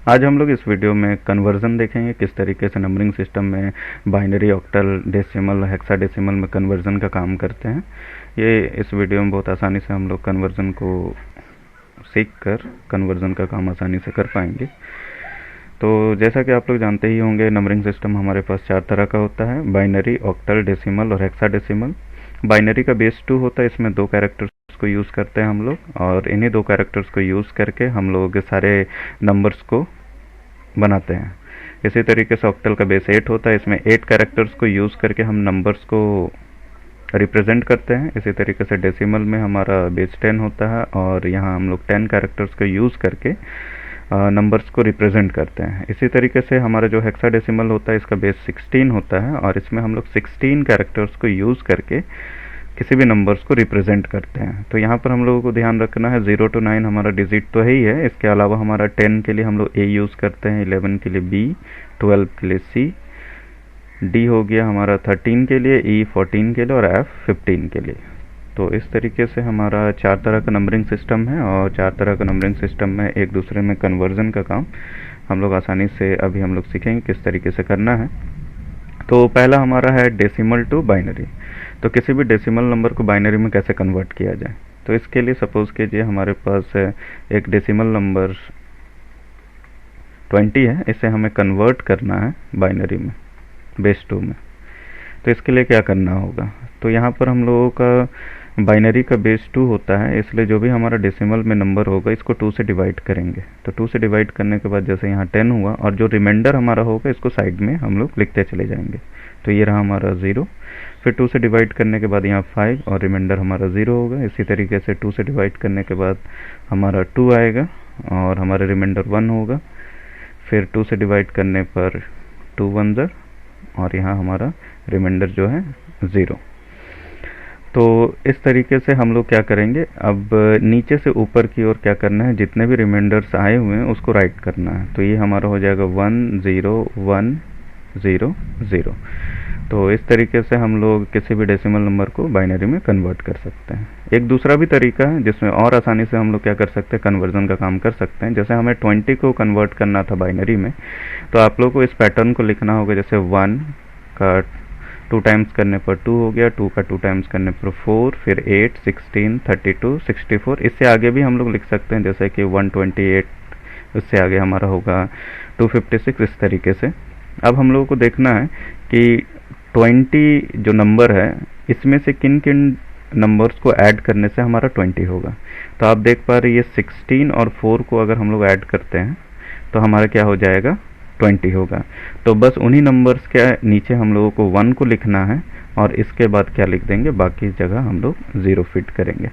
आज हम लोग इस वीडियो में कन्वर्जन देखेंगे, किस तरीके से नंबरिंग सिस्टम में बाइनरी, ऑक्टल, डेसिमल, हेक्साडेसिमल में कन्वर्जन का काम करते हैं। ये इस वीडियो में बहुत आसानी से हम लोग कन्वर्जन को सीख कर कन्वर्जन का काम आसानी से कर पाएंगे। तो जैसा कि आप लोग जानते ही होंगे, नंबरिंग सिस्टम हमारे पास 4 तरह का होता है: बाइनरी, ऑक्टल, डेसिमल और हेक्साडेसिमल। बाइनरी का बेस 2 होता है, इसमें 2 कैरेक्टर्स को यूज़ करते हैं हम लोग, और इन्हीं 2 कैरेक्टर्स को यूज़ करके हम लोग सारे नंबर्स को बनाते हैं। इसी तरीके से ऑक्टल का बेस 8 होता है, इसमें 8 कैरेक्टर्स को यूज़ करके हम नंबर्स को रिप्रेजेंट करते हैं। इसी तरीके से डेसिमल में हमारा बेस 10 होता है, और यहाँ हम लोग 10 कैरेक्टर्स को यूज़ करके नंबर्स को रिप्रेजेंट करते हैं। इसी तरीके से हमारा जो हेक्साडेसिमल होता है, इसका बेस 16 होता है, और इसमें हम लोग 16 कैरेक्टर्स को यूज़ करके किसी भी नंबर्स को रिप्रेजेंट करते हैं। तो यहाँ पर हम लोगों को ध्यान रखना है, 0 to 9 हमारा डिजिट तो है ही है, इसके अलावा हमारा 10 के लिए हम लोग A यूज़ करते हैं, 11 के लिए B, 12 के लिए C, D हो गया हमारा 13 के लिए, E 14 के लिए और F 15 के लिए। तो इस तरीके से हमारा 4 तरह का नंबरिंग सिस्टम है, और 4 तरह का नंबरिंग सिस्टम में एक दूसरे में कन्वर्जन का काम हम लोग आसानी से अभी हम लोग सीखेंगे किस तरीके से करना है। तो पहला हमारा है डेसिमल टू बाइनरी। तो किसी भी डेसिमल नंबर को बाइनरी में कैसे कन्वर्ट किया जाए, तो इसके लिए सपोज़ कीजिए हमारे पास एक डेसिमल नंबर 20 है, इसे हमें कन्वर्ट करना है बाइनरी में, बेस 2 में। तो इसके लिए क्या करना होगा, तो यहाँ पर हम लोगों का बाइनरी का बेस 2 होता है, इसलिए जो भी हमारा डेसिमल में नंबर होगा इसको 2 से डिवाइड करेंगे। तो 2 से डिवाइड करने के बाद जैसे यहाँ 10 हुआ, और जो रिमाइंडर हमारा होगा इसको साइड में हम लोग लिखते चले जाएंगे। तो ये रहा हमारा 0। फिर 2 से डिवाइड करने के बाद यहाँ 5 और रिमाइंडर हमारा 0 होगा। इसी तरीके से 2 से डिवाइड करने के बाद हमारा 2 आएगा और हमारा रिमाइंडर 1 होगा। फिर 2 से डिवाइड करने पर 2 1 ज़र, और यहाँ हमारा रिमाइंडर जो है 0। तो इस तरीके से हम लोग क्या करेंगे, अब नीचे से ऊपर की ओर क्या करना है, जितने भी रिमाइंडर्स आए हुए हैं उसको राइट करना है। तो ये हमारा हो जाएगा 1 0 1 0 0। तो इस तरीके से हम लोग किसी भी डेसिमल नंबर को बाइनरी में कन्वर्ट कर सकते हैं। एक दूसरा भी तरीका है जिसमें और आसानी से हम लोग क्या कर सकते हैं, कन्वर्जन का काम कर सकते हैं। जैसे हमें 20 को कन्वर्ट करना था बाइनरी में, तो आप लोग को इस पैटर्न को लिखना होगा। जैसे 1 का 2 टाइम्स करने पर 2 हो गया, 2 का 2 टाइम्स करने पर 4, फिर 8 16 32 64। इससे आगे भी हम लोग लिख सकते हैं, जैसे कि 128, इससे आगे हमारा होगा 256, इस तरीके से। अब हम लोगों को देखना है कि 20 जो नंबर है, इसमें से किन किन नंबर्स को ऐड करने से हमारा 20 होगा। तो आप देख पा रहे हैं, ये 16 और 4 को अगर हम लोग ऐड करते हैं तो हमारा क्या हो जाएगा, 20 होगा। तो बस उन्हीं नंबर्स के नीचे हम लोगों को 1 को लिखना है, और इसके बाद क्या लिख देंगे, बाकी जगह हम लोग 0 फिट करेंगे।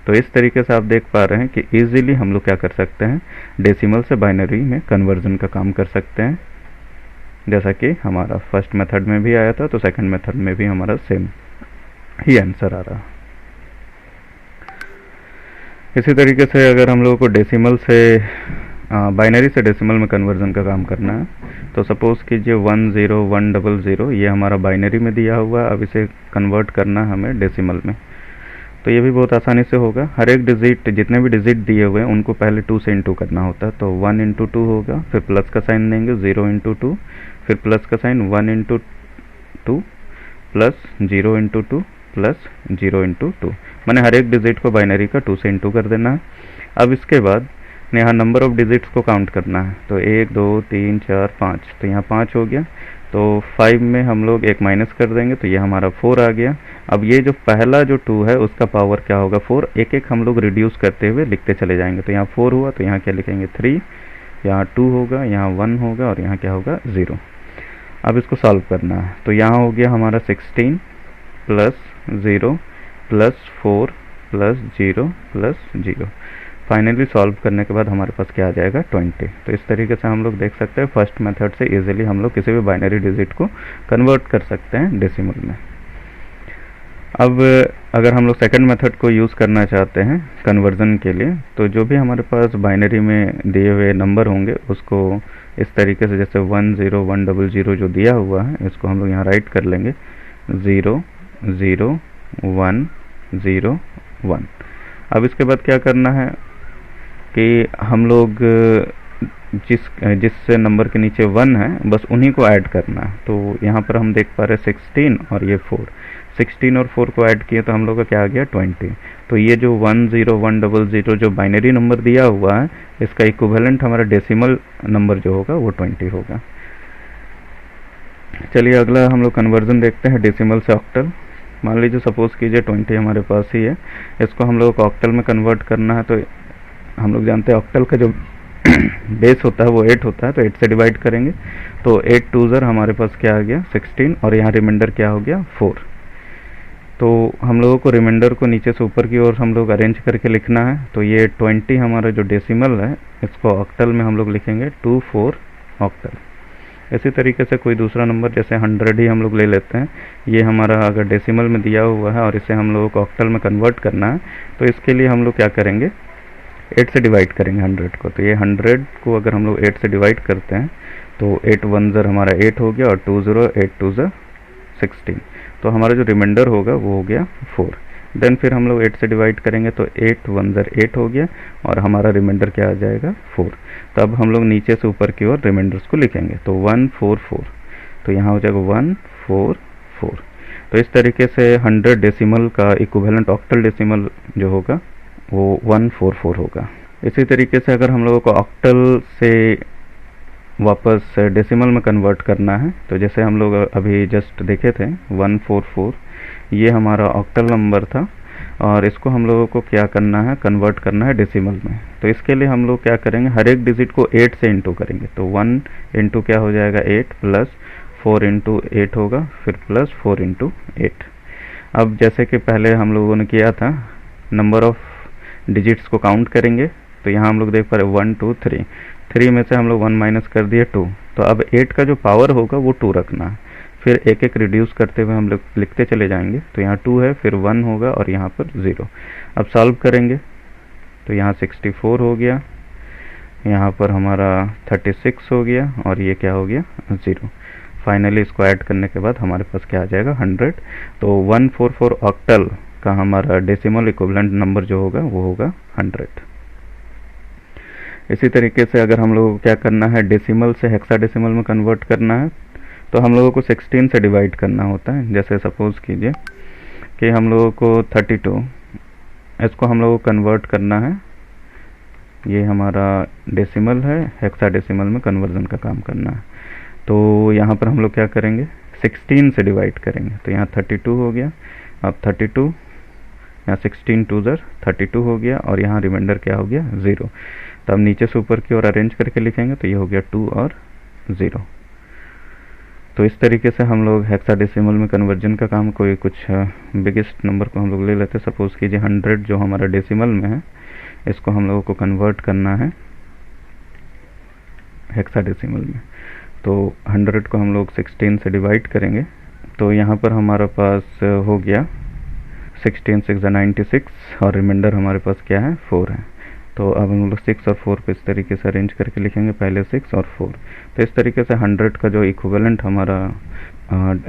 तो इस तरीके से आप देख पा रहे हैं कि ईजिली हम लोग क्या कर सकते हैं, डेसिमल से बाइनरी में कन्वर्जन का काम कर सकते हैं। जैसा कि हमारा फर्स्ट मेथड में भी आया था, तो सेकंड मेथड में भी हमारा सेम ही आंसर आ रहा। इसी तरीके से अगर हम लोगों को डेसिमल से बाइनरी से डेसिमल में कन्वर्जन का काम करना है, तो सपोज़ कीजिए 1 0 1 0 0, ये हमारा बाइनरी में दिया हुआ। अब इसे कन्वर्ट करना है हमें डेसिमल में, तो ये भी बहुत आसानी से होगा। हर एक डिजिट, जितने भी डिजिट दिए हुए हैं उनको पहले 2 से इंटू करना होता है। तो 1 इंटू 2 होगा, फिर प्लस का साइन देंगे, 0 इंटू 2, फिर प्लस का sign, 1 into 2 plus 0 into 2 plus 0 into 2। मैंने हर एक डिजिट को बाइनरी का 2 से इंटू कर देना है। अब इसके बाद यहाँ नंबर ऑफ डिजिट्स को काउंट करना है। तो 1 2 3 4 5, तो यहाँ 5 हो गया। तो 5 में हम लोग एक माइनस कर देंगे, तो ये हमारा 4 आ गया। अब ये जो पहला जो 2 है उसका पावर क्या होगा, 4। एक एक हम लोग रिड्यूस करते हुए लिखते चले जाएंगे। तो यहाँ 4 हुआ, तो यहाँ क्या लिखेंगे, 3, यहाँ 2 होगा, यहाँ 1 होगा, और यहाँ क्या होगा, 0। अब इसको सॉल्व करना है। तो यहाँ हो गया हमारा 16 plus 0 plus 4 plus 0 plus 0। Finally solve करने के बाद हमारे पास क्या आ जाएगा, 20। तो इस तरीके से हम लोग देख सकते हैं, फर्स्ट मेथड से इजीली हम लोग किसी भी बाइनरी डिजिट को कन्वर्ट कर सकते हैं डेसिमल में। अब अगर हम लोग सेकंड मेथड को यूज़ करना चाहते हैं कन्वर्जन के लिए, तो जो भी हमारे पास बाइनरी में दिए हुए नंबर होंगे उसको इस तरीके से, जैसे 1 0 1 0 0 जो दिया हुआ है, इसको हम लोग यहाँ राइट कर लेंगे, 0 0 1 0 1। अब इसके बाद क्या करना है कि हम लोग जिस जिस नंबर के नीचे 1 है बस उन्हीं को ऐड करना है। तो यहाँ पर हम देख पा रहे हैं 16 और ये 4, 16 और 4 को ऐड किए तो हम लोग का क्या आ गया 20। तो ये जो 10100 जो बाइनरी नंबर दिया हुआ है इसका इक्विवेलेंट हमारा डेसिमल नंबर जो होगा वो 20 होगा। चलिए अगला हम लोग कन्वर्जन देखते हैं डेसिमल से ऑक्टल। मान लीजिए सपोज कीजिए 20 हमारे पास ही है, इसको हम लोग को ऑक्टल में कन्वर्ट करना है। तो हम लोग जानते हैं ऑक्टल का जो बेस होता है वो 8 होता है, तो 8 से डिवाइड करेंगे तो 8 2 ज़र हमारे पास क्या आ गया 16 और यहाँ रिमाइंडर क्या हो गया 4। तो हम लोगों को रिमाइंडर को नीचे से ऊपर की ओर हम लोग अरेंज करके लिखना है। तो ये 20 हमारा जो डेसिमल है इसको ऑक्टल में हम लोग लिखेंगे 24 ऑक्टल। इसी तरीके से कोई दूसरा नंबर जैसे 100 ही हम लोग ले लेते हैं, ये हमारा अगर डेसिमल में दिया हुआ है और इसे हम लोगों को ऑक्टल में कन्वर्ट करना है तो इसके लिए हम लोग क्या करेंगे 8 से डिवाइड करेंगे 100 को। तो ये 100 को अगर हम लोग 8 से डिवाइड करते हैं तो 8 1 ज़र हमारा 8 हो गया और 2 0 8 2 ज़र 16। तो हमारा जो रिमाइंडर होगा वो हो गया 4। देन फिर हम लोग 8 से डिवाइड करेंगे तो 8 1 ज़र 8 हो गया और हमारा रिमाइंडर क्या आ जाएगा 4। तब हम लोग नीचे से ऊपर की ओर रिमाइंडर्स को लिखेंगे तो 144। तो यहाँ हो जाएगा 144। तो इस तरीके से 100 डेसिमल का इक्विवेलेंट ऑक्टल डेसिमल जो होगा वो 144 होगा। इसी तरीके से अगर हम लोगों को ऑक्टल से वापस डेसिमल में कन्वर्ट करना है तो जैसे हम लोग अभी जस्ट देखे थे 144, ये हमारा ऑक्टल नंबर था और इसको हम लोगों को क्या करना है कन्वर्ट करना है डेसिमल में। तो इसके लिए हम लोग क्या करेंगे हर एक डिजिट को 8 से इंटू करेंगे। तो 1 इंटू क्या हो जाएगा 8 प्लस 4 इंटू 8 होगा फिर प्लस 4 इंटू 8। अब जैसे कि पहले हम लोगों ने किया था नंबर ऑफ डिजिट्स को काउंट करेंगे। तो यहाँ हम लोग देख पा रहे 1 2 3, 3 में से हम लोग 1 माइनस कर दिए 2। तो अब 8 का जो पावर होगा वो 2 रखना है। फिर एक एक रिड्यूस करते हुए हम लोग लिखते चले जाएंगे। तो यहाँ 2 है फिर 1 होगा और यहाँ पर 0। अब सॉल्व करेंगे तो यहाँ 64 हो गया, यहाँ पर हमारा 36 हो गया और ये क्या हो गया 0। फाइनली इसको ऐड करने के बाद हमारे पास क्या आ जाएगा 100। तो 144 ऑक्टल का हमारा डेसिमल इक्विवेलेंट नंबर जो होगा वो होगा 100। इसी तरीके से अगर हम लोगों को क्या करना है डेसिमल से हेक्साडेसिमल में कन्वर्ट करना है तो हम लोगों को 16 से डिवाइड करना होता है। जैसे सपोज कीजिए कि हम लोगों को 32, इसको हम लोगों को कन्वर्ट करना है, ये हमारा डेसिमल है, हेक्साडेसिमल में कन्वर्जन का काम करना है। तो यहाँ पर हम लोग क्या करेंगे 16 से डिवाइड करेंगे। तो यहाँ 32 हो गया, अब 32 यहाँ 16 2 ज़र 32 हो गया और यहाँ रिमाइंडर क्या हो गया 0। तो अब नीचे से ऊपर की ओर अरेंज करके लिखेंगे तो ये हो गया 2 और 0। तो इस तरीके से हम लोग हेक्साडेसिमल में कन्वर्जन का काम कोई कुछ बिगेस्ट नंबर को हम लोग ले लेते हैं। सपोज कीजिए 100 जो हमारा डेसिमल में है इसको हम लोगों को कन्वर्ट करना है हेक्साडेसिमल में। तो 100 को हम लोग 16 से डिवाइड करेंगे तो यहाँ पर हमारे पास हो गया 16 6 96 और रिमाइंडर हमारे पास क्या है 4 है। तो अब हम लोग 6 और 4 को इस तरीके से अरेंज करके लिखेंगे, पहले 6 और 4। तो इस तरीके से 100 का जो इक्विवेलेंट हमारा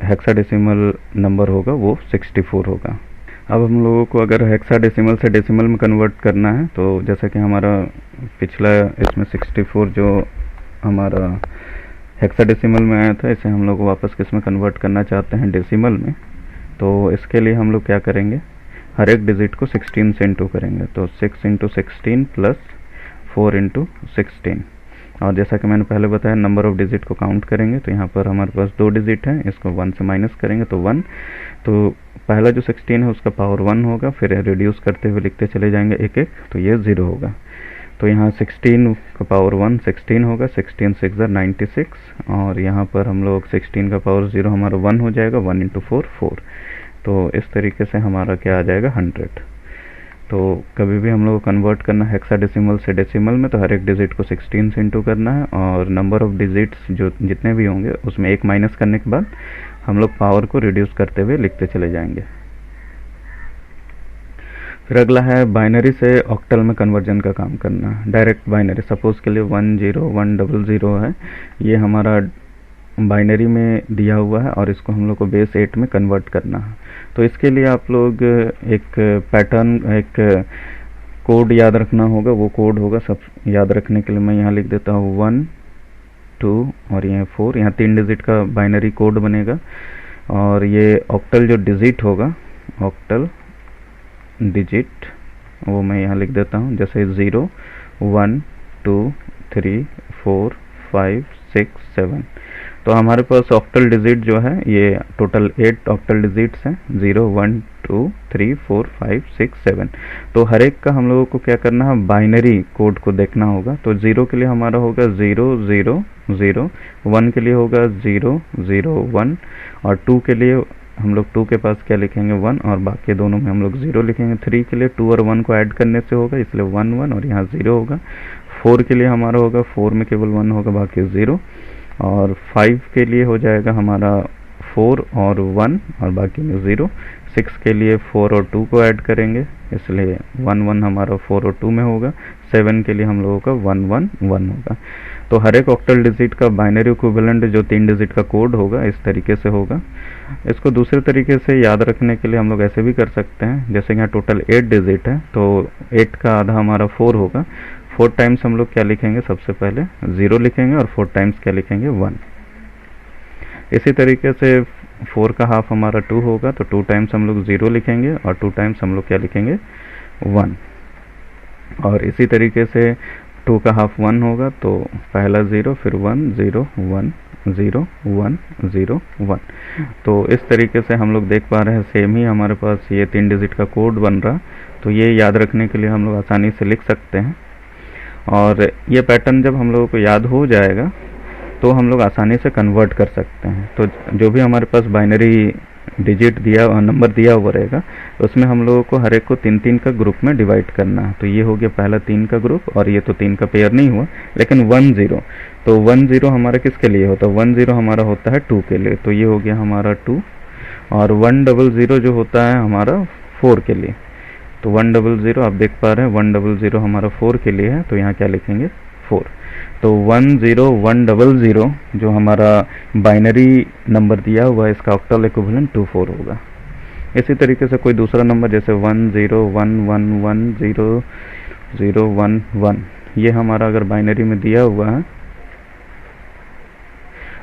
हेक्साडेसिमल नंबर होगा वो 64 होगा। अब हम लोगों को अगर हेक्साडेसिमल से डेसिमल में कन्वर्ट करना है तो जैसा कि हमारा पिछला इसमें 64 जो हमारा हेक्साडेसिमल में आया था इसे हम लोग वापस किस में कन्वर्ट करना चाहते हैं डेसिमल में। तो इसके लिए हम लोग क्या करेंगे हर एक डिजिट को 16 से इंटू करेंगे। तो 6 इंटू 16 प्लस 4 इंटू 16। और जैसा कि मैंने पहले बताया नंबर ऑफ डिजिट को काउंट करेंगे। तो यहाँ पर हमारे पास 2 डिजिट है, इसको 1 से माइनस करेंगे तो 1। तो पहला जो 16 है उसका पावर 1 होगा, फिर रिड्यूस करते हुए लिखते चले जाएंगे एक एक, तो ये 0 होगा। तो यहाँ 16 का पावर 1 16 होगा, 16 6 96 और यहाँ पर हम लोग 16 का पावर 0 हमारा 1 हो जाएगा, 1 इंटू 4 4। तो इस तरीके से हमारा क्या आ जाएगा 100। तो कभी भी हम लोग को कन्वर्ट करना है हेक्साडेसिमल से डेसिमल में तो हर एक डिजिट को 16 से इंटू करना है और नंबर ऑफ डिजिट्स जो जितने भी होंगे उसमें एक माइनस करने के बाद हम लोग पावर को रिड्यूस करते हुए लिखते चले जाएंगे। फिर अगला है बाइनरी से ऑक्टल में कन्वर्जन का काम करना, डायरेक्ट बाइनरी। सपोज के लिए 10100 है, ये हमारा बाइनरी में दिया हुआ है और इसको हम लोग को बेस 8 में कन्वर्ट करना है। तो इसके लिए आप लोग एक पैटर्न, एक कोड याद रखना होगा, वो कोड होगा सब याद रखने के लिए मैं यहाँ लिख देता हूँ 1 2 और यहाँ 4। यहाँ 3 डिजिट का बाइनरी कोड बनेगा और ये ऑक्टल जो डिजिट होगा, ऑक्टल डिजिट, वो मैं यहाँ लिख देता हूँ जैसे 0 1 2 3 4 5 6 7। तो हमारे पास ऑक्टल डिजिट जो है ये टोटल 8 ऑक्टल डिजिट्स हैं, 0 1 2 3 4 5 6 7। तो हर एक का हम लोगों को क्या करना है, बाइनरी कोड को देखना होगा। तो 0 के लिए हमारा होगा 0 0 0, 1 के लिए होगा 0 0 1 और 2 के लिए हम लोग 2 के पास क्या लिखेंगे 1 और बाकी दोनों में हम लोग 0 लिखेंगे। 3 के लिए 2 और 1 को ऐड करने से होगा इसलिए 1 1 और यहाँ 0 होगा। 4 के लिए हमारा होगा 4 में केवल 1 होगा बाकी 0 और 5 के लिए हो जाएगा हमारा 4 और 1 और बाकी में 0। 6 के लिए 4 और 2 को ऐड करेंगे इसलिए 1 1 हमारा 4 और 2 में होगा। 7 के लिए हम लोगों का 1 1 1 होगा। तो हर एक ऑक्टल डिजिट का बाइनरी इक्विवेलेंट जो 3 डिजिट का कोड होगा इस तरीके से होगा। इसको दूसरे तरीके से याद रखने के लिए हम लोग ऐसे भी कर सकते हैं, जैसे यहाँ टोटल 8 डिजिट है तो 8 का आधा हमारा 4 होगा। 4 टाइम्स हम लोग क्या लिखेंगे, सबसे पहले 0 लिखेंगे और 4 टाइम्स क्या लिखेंगे 1। इसी तरीके से 4 का हाफ हमारा 2 होगा तो 2 टाइम्स हम लोग 0 लिखेंगे और 2 टाइम्स हम लोग क्या लिखेंगे 1। और इसी तरीके से 2 का हाफ 1 होगा तो पहला 0 फिर 1 0 1 0 1 0 1। तो इस तरीके से हम लोग देख पा रहे हैं सेम ही हमारे पास ये 3 डिजिट का कोड बन रहा। तो ये याद रखने के लिए हम लोग आसानी से लिख सकते हैं और ये पैटर्न जब हम लोगों को याद हो जाएगा तो हम लोग आसानी से कन्वर्ट कर सकते हैं। तो जो भी हमारे पास बाइनरी डिजिट दिया नंबर दिया हुआ रहेगा उसमें हम लोगों को हर एक को 3 3 का ग्रुप में डिवाइड करना है। तो ये हो गया पहला 3 का ग्रुप और ये तो 3 का पेयर नहीं हुआ लेकिन 1 0। तो 1 0 हमारा किसके लिए होता है, 1 0 हमारा होता है 2 के लिए। तो ये हो गया हमारा 2 और 1 0 0 जो होता है हमारा 4 के लिए। तो 1 0 0 आप देख पा रहे हैं 1 0 0 हमारा 4 के लिए है तो यहाँ क्या लिखेंगे 4। तो 1 0 1 0 0 जो हमारा बाइनरी नंबर दिया हुआ है इसका ऑक्टल इक्विवेलेंट 24 होगा। इसी तरीके से कोई दूसरा नंबर जैसे 1 0 1 1 1 0 0 1 1 ये हमारा अगर बाइनरी में दिया हुआ है,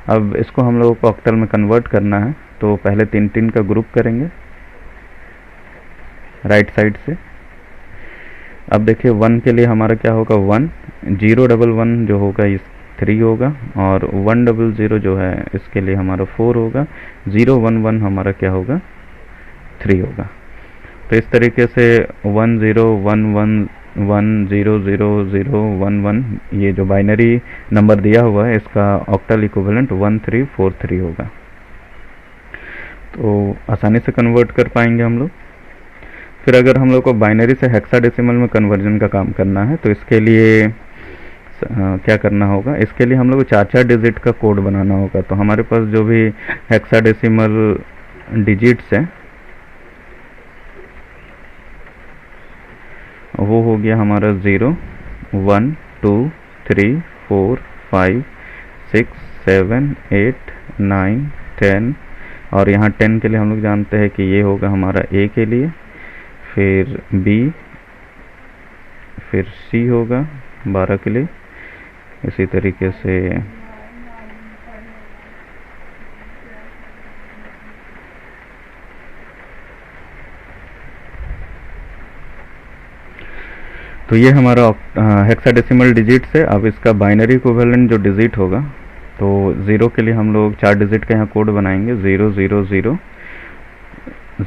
अब इसको हम लोगों को ऑक्टल में कन्वर्ट करना है। तो पहले 3 3 का ग्रुप करेंगे राइट साइड से। अब देखिए 1 के लिए हमारा क्या होगा 1, 0 1 1 जो होगा इस 3 होगा और 1 0 0 जो है इसके लिए हमारा 4 होगा। 0 1 1 हमारा क्या होगा 3 होगा। तो इस तरीके से 1 0 1 1 1 0 0 0 1 1 ये जो बाइनरी नंबर दिया हुआ है इसका ऑक्टल इक्विवेलेंट 1 3 4 3 होगा। तो आसानी से कन्वर्ट कर पाएंगे हम लोग। फिर अगर हम लोग को बाइनरी से हेक्साडेसिमल में कन्वर्जन का काम करना है तो इसके लिए क्या करना होगा, इसके लिए हम लोग को 4 डिजिट का कोड बनाना होगा। तो हमारे पास जो भी हेक्साडेसिमल डिजिट्स हैं वो हो गया हमारा 0 1 2 3 4 5 6 7 8 9 10 और यहाँ 10 के लिए हम लोग जानते हैं कि ये होगा हमारा A के लिए, फिर B, फिर C होगा 12 के लिए। इसी तरीके से तो ये हमारा हेक्साडेसिमल डिजिट्स है। अब इसका बाइनरी इक्विवेलेंट जो डिजिट होगा तो 0 के लिए हम लोग 4 डिजिट का यहाँ कोड बनाएंगे 0 0 0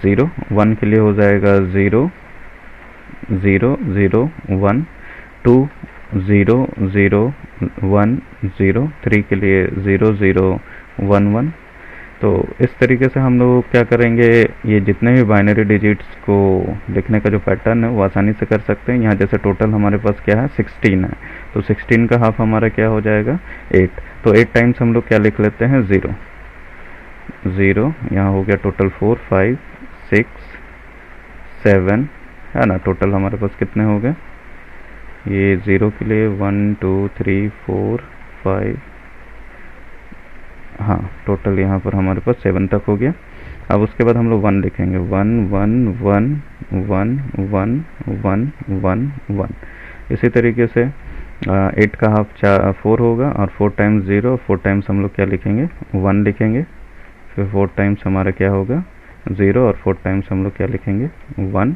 0। 1 के लिए हो जाएगा 0 0 0 1 2 0 0 1 0 3 के लिए 0 0 1 1। तो इस तरीके से हम लोग क्या करेंगे, ये जितने भी बाइनरी डिजिट्स को लिखने का जो पैटर्न है वो आसानी से कर सकते हैं। यहाँ जैसे टोटल हमारे पास क्या है 16 है तो 16 का हाफ हमारा क्या हो जाएगा 8। तो 8 टाइम्स हम लोग क्या लिख लेते हैं 0 0। यहाँ हो गया टोटल 4 5 6 7 है ना। टोटल हमारे पास कितने हो गए, ये 0 के लिए 1 2 3 4 5, हाँ टोटल यहाँ पर हमारे पास 7 तक हो गया। अब उसके बाद हम लोग 1 लिखेंगे 1 1 1 1 1 1 1 1। इसी तरीके से 8 का हाफ 4 होगा, और 4 टाइम्स 0, 4 टाइम्स हम लोग क्या लिखेंगे 1 लिखेंगे, फिर 4 टाइम्स हमारा क्या होगा 0, और 4 टाइम्स हम लोग क्या लिखेंगे 1।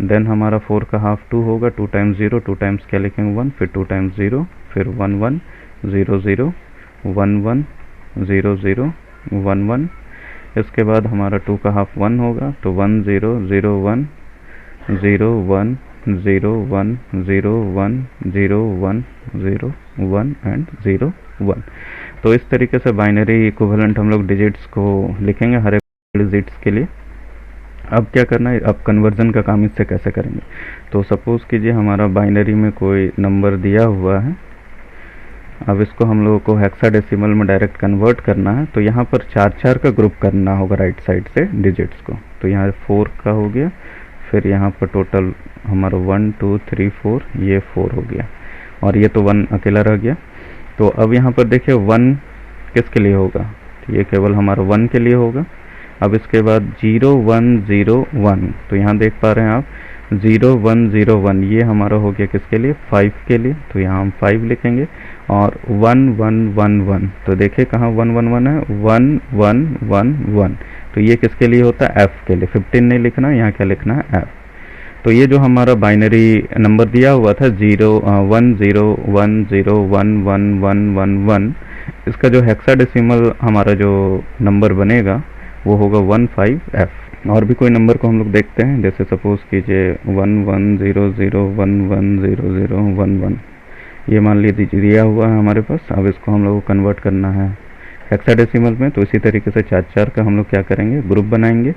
देन हमारा 4 का हाफ 2 होगा, 2 टाइम्स 0, 2 टाइम्स क्या लिखेंगे 1, फिर 2 टाइम्स 0, फिर 1 1 0 0 1 1 0 0 1 1। इसके बाद हमारा 2 का हाफ 1 होगा, तो 1 0 0 1 0 1 0 1 0 1 0 1 0 1 एंड 0 1। तो इस तरीके से बाइनरी इक्विवेलेंट हम लोग डिजिट्स को लिखेंगे हर एक डिजिट्स के लिए। अब क्या करना है, अब कन्वर्जन का काम इससे कैसे करेंगे। तो सपोज़ कीजिए हमारा बाइनरी में कोई नंबर दिया हुआ है, अब इसको हम लोगों को हेक्साडेसिमल में डायरेक्ट कन्वर्ट करना है। तो यहाँ पर 4 का ग्रुप करना होगा राइट साइड से डिजिट्स को। तो यहाँ 4 का हो गया, फिर यहाँ पर टोटल हमारा 1 2 3 4, ये 4 हो गया, और ये तो 1 अकेला रह गया। तो अब यहाँ पर देखिए 1 किसके लिए होगा, तो ये केवल हमारा 1 के लिए होगा। अब इसके बाद 0 1 0 1, तो यहाँ देख पा रहे हैं आप 0 1 0 1, ये हमारा हो गया किसके लिए 5 के लिए, तो यहाँ हम 5 लिखेंगे। और 1 1 1 1, तो देखिए कहाँ 1 1 1 है, 1 1 1 1, तो ये किसके लिए होता है f के लिए। 15 नहीं लिखना, यहाँ क्या लिखना है f। तो ये जो हमारा बाइनरी नंबर दिया हुआ था 0 1 0 1 0 1 1 1 1 1, इसका जो हेक्साडेसिमल हमारा जो नंबर बनेगा वो होगा 15f। और भी कोई नंबर को हम लोग देखते हैं, जैसे सपोज कीजिए 1 1 0 0 1 1 0 0 1 1, ये मान लीजिए दिया हुआ है हमारे पास। अब इसको हम लोग को कन्वर्ट करना है हेक्साडेसिमल में। तो इसी तरीके से 4 का हम लोग क्या करेंगे ग्रुप बनाएंगे।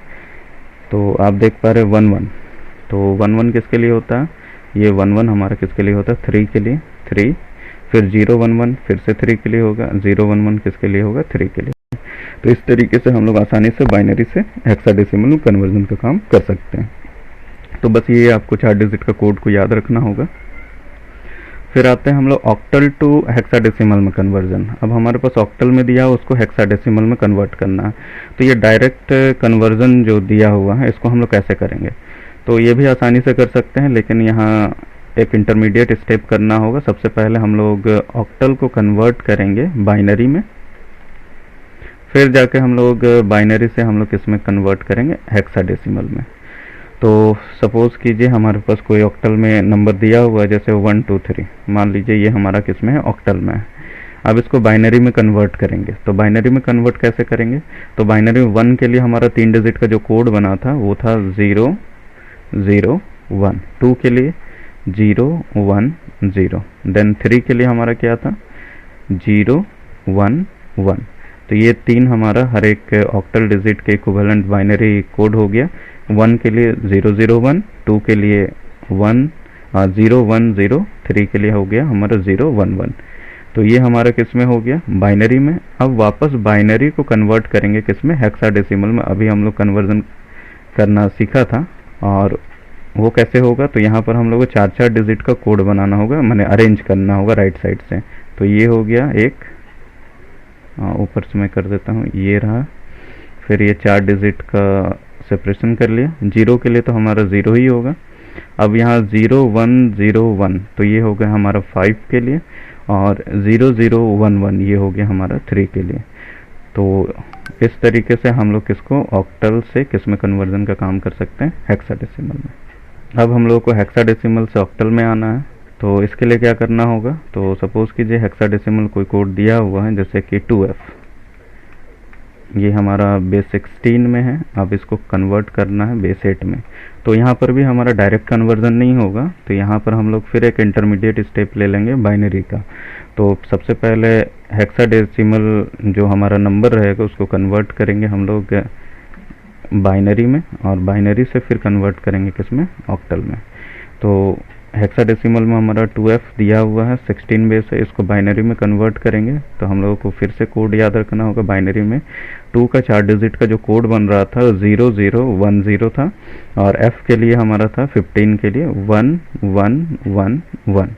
तो आप देख पा रहे 1 1, तो 1 1 किसके लिए होता है, ये 1 1 हमारा किसके लिए होता है 3 के लिए 3, फिर 0 1 1 फिर से 3 के लिए होगा, 0 1 1 किसके लिए होगा 3 के लिए। तो इस तरीके से हम लोग आसानी से बाइनरी से हेक्साडेसिमल में कन्वर्जन का काम कर सकते हैं। तो बस ये आपको 4 डिजिट का कोड को याद रखना होगा। फिर आते हैं हम लोग ऑक्टल टू हेक्साडेसिमल में कन्वर्जन। अब हमारे पास ऑक्टल में दिया है, उसको हेक्साडेसिमल में कन्वर्ट करना है। तो ये डायरेक्ट कन्वर्जन जो दिया हुआ है इसको हम लोग कैसे करेंगे, तो ये भी आसानी से कर सकते हैं, लेकिन यहाँ एक इंटरमीडिएट स्टेप करना होगा। सबसे पहले हम लोग ऑक्टल को कन्वर्ट करेंगे बाइनरी में, फिर जाके हम लोग बाइनरी से हम लोग किस में कन्वर्ट करेंगे हेक्साडेसिमल में। तो सपोज़ कीजिए हमारे पास कोई ऑक्टल में नंबर दिया हुआ है, जैसे 1 2 3, मान लीजिए ये हमारा किस में है ऑक्टल में है। अब इसको बाइनरी में कन्वर्ट करेंगे। तो बाइनरी में कन्वर्ट कैसे करेंगे, तो बाइनरी में 1 के लिए हमारा 3 डिजिट का जो कोड बना था वो था 0 0 1, 2 के लिए 0 1 0, देन 3 के लिए हमारा क्या था 0 1 1। तो ये 3 हमारा हर एक ऑक्टल डिजिट के इक्विवेलेंट बाइनरी कोड हो गया। 1 के लिए 0 0 1, 2 के लिए 1 0 1 0, 3 के लिए हो गया हमारा 0 1 1। तो ये हमारा किस में हो गया बाइनरी में। अब वापस बाइनरी को कन्वर्ट करेंगे किस में हेक्साडेसिमल में। अभी हम लोग कन्वर्जन करना सीखा था, और वो कैसे होगा, तो यहाँ पर हम लोग को 4 डिजिट का कोड बनाना होगा, मैंने अरेंज करना होगा राइट साइड से। तो ये हो गया एक, ऊपर से मैं कर देता हूँ, ये रहा। फिर ये 4 डिजिट का सेपरेशन कर लिया। 0 के लिए तो हमारा 0 ही होगा। अब यहाँ 0 1 0 1, तो ये हो गया हमारा 5 के लिए, और 0 0 1 1 ये हो गया हमारा 3 के लिए। तो इस तरीके से हम लोग किसको ऑक्टल से किस में कन्वर्जन का काम कर सकते हैं हेक्साडेसिमल में। अब हम लोग को हेक्साडेसिमल से ऑक्टल में आना है। तो इसके लिए क्या करना होगा, तो सपोज़ कीजिए हेक्साडेसिमल कोई कोड दिया हुआ है, जैसे कि 2f, ये हमारा बेस 16 में है। अब इसको कन्वर्ट करना है बेस 8 में। तो यहाँ पर भी हमारा डायरेक्ट कन्वर्जन नहीं होगा, तो यहाँ पर हम लोग फिर एक इंटरमीडिएट स्टेप ले लेंगे बाइनरी का। तो सबसे पहले हेक्साडेसिमल जो हमारा नंबर रहेगा उसको कन्वर्ट करेंगे हम लोग बाइनरी में, और बाइनरी से फिर कन्वर्ट करेंगे किस में ऑक्टल में। तो हेक्साडेसिमल में हमारा 2f दिया हुआ है, 16 बेस है, इसको बाइनरी में कन्वर्ट करेंगे। तो हम लोगों को फिर से कोड याद रखना होगा। बाइनरी में 2 का 4 डिजिट का जो कोड बन रहा था 0 0 1 0 था, और f के लिए हमारा था 15 के लिए 1 1 1 1।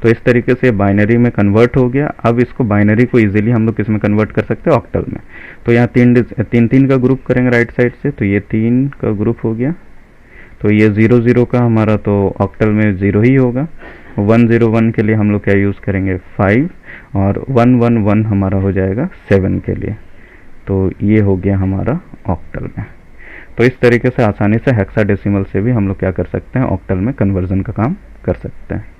तो इस तरीके से बाइनरी में कन्वर्ट हो गया। अब इसको बाइनरी को इजीली हम लोग किस में कन्वर्ट कर सकते हैं ऑक्टल में। तो यहाँ 3 का ग्रुप करेंगे राइट साइड से, तो ये 3 का ग्रुप हो गया। तो ये 00 का हमारा तो ऑक्टल में 0 ही होगा। 101 के लिए हम लोग क्या यूज़ करेंगे 5, और 111 हमारा हो जाएगा 7 के लिए। तो ये हो गया हमारा ऑक्टल में। तो इस तरीके से आसानी से हेक्साडेसिमल से भी हम लोग क्या कर सकते हैं, ऑक्टल में कन्वर्जन का काम कर सकते हैं।